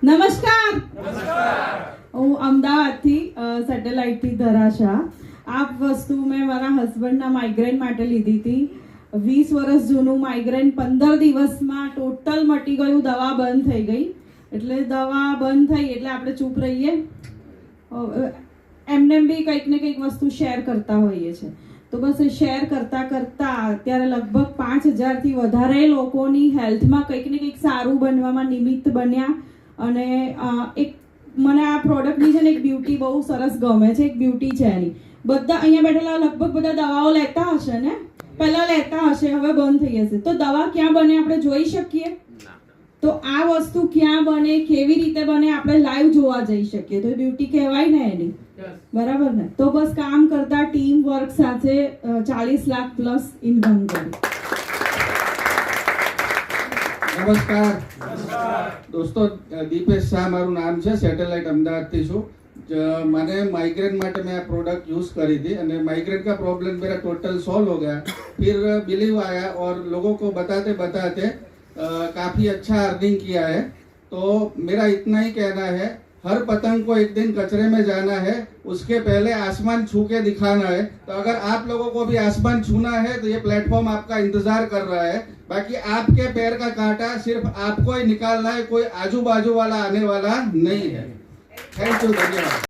નમસ્કાર. હું અમદાવાદથી સેટેલાઇટથી ધરાશા. આ વસ્તુ મેં મારા હસબન્ડના માઇગ્રેન માટે લીધી હતી. 20 વર્ષ જૂનું માઇગ્રેન 15 દિવસમાં ટોટલ મટી ગયું. દવા બંધ થઈ ગઈ. એટલે દવા બંધ થઈ એટલે આપણે ચૂપ રહીએ, એમને બી કંઈક ને કંઈક વસ્તુ શેર કરતા હોઈએ છીએ. તો બસ એ શેર કરતા અત્યારે લગભગ 5000થી વધારે લોકોની હેલ્થમાં કંઈક ને કંઈક સારું બનવામાં નિમિત્ત બન્યા. અને એક મને આ પ્રોડક્ટની છે ને એક બ્યુટી બહુ સરસ ગમે છે. એક બ્યુટી છે એની. બધા અહીંયા બેઠેલા લગભગ બધા દવાઓ લેતા હશે ને, પહેલા લેતા હશે, હવે બંધ થઈ જશે. તો દવા ક્યાં બને આપણે જોઈ શકીએ? તો આ વસ્તુ ક્યાં બને, કેવી રીતે બને, આપણે લાઈવ જોવા જઈ શકીએ. તો બ્યુટી કહેવાય ને એની, બરાબર ને? તો બસ કામ કરતા ટીમ વર્ક સાથે 40 લાખ પ્લસ ઇન્કમ કરી. નમસ્કાર દોસ્તો, દીપેશ શાહ મારું નામ છે, સેટેલાઇટ અમદાવાદથી છું. मैंने माइग्रेन માટે मैं प्रोडक्ट यूज़ करी थी और माइग्रेन का प्रॉब्लम मेरा टोटल सॉल्व हो गया. फिर बिलीव आया और लोगों को बताते बताते काफ़ी अच्छा अर्निंग किया है. तो मेरा इतना ही कहना है, हर पतंग को एक दिन कचरे में जाना है, उसके पहले आसमान छू के दिखाना है. तो अगर आप लोगों को भी आसमान छूना है तो ये प्लेटफॉर्म आपका इंतजार कर रहा है. बाकी आपके पैर का कांटा सिर्फ आपको ही निकालना है, कोई आजू बाजू वाला आने वाला नहीं है. थैंक यू, धन्यवाद.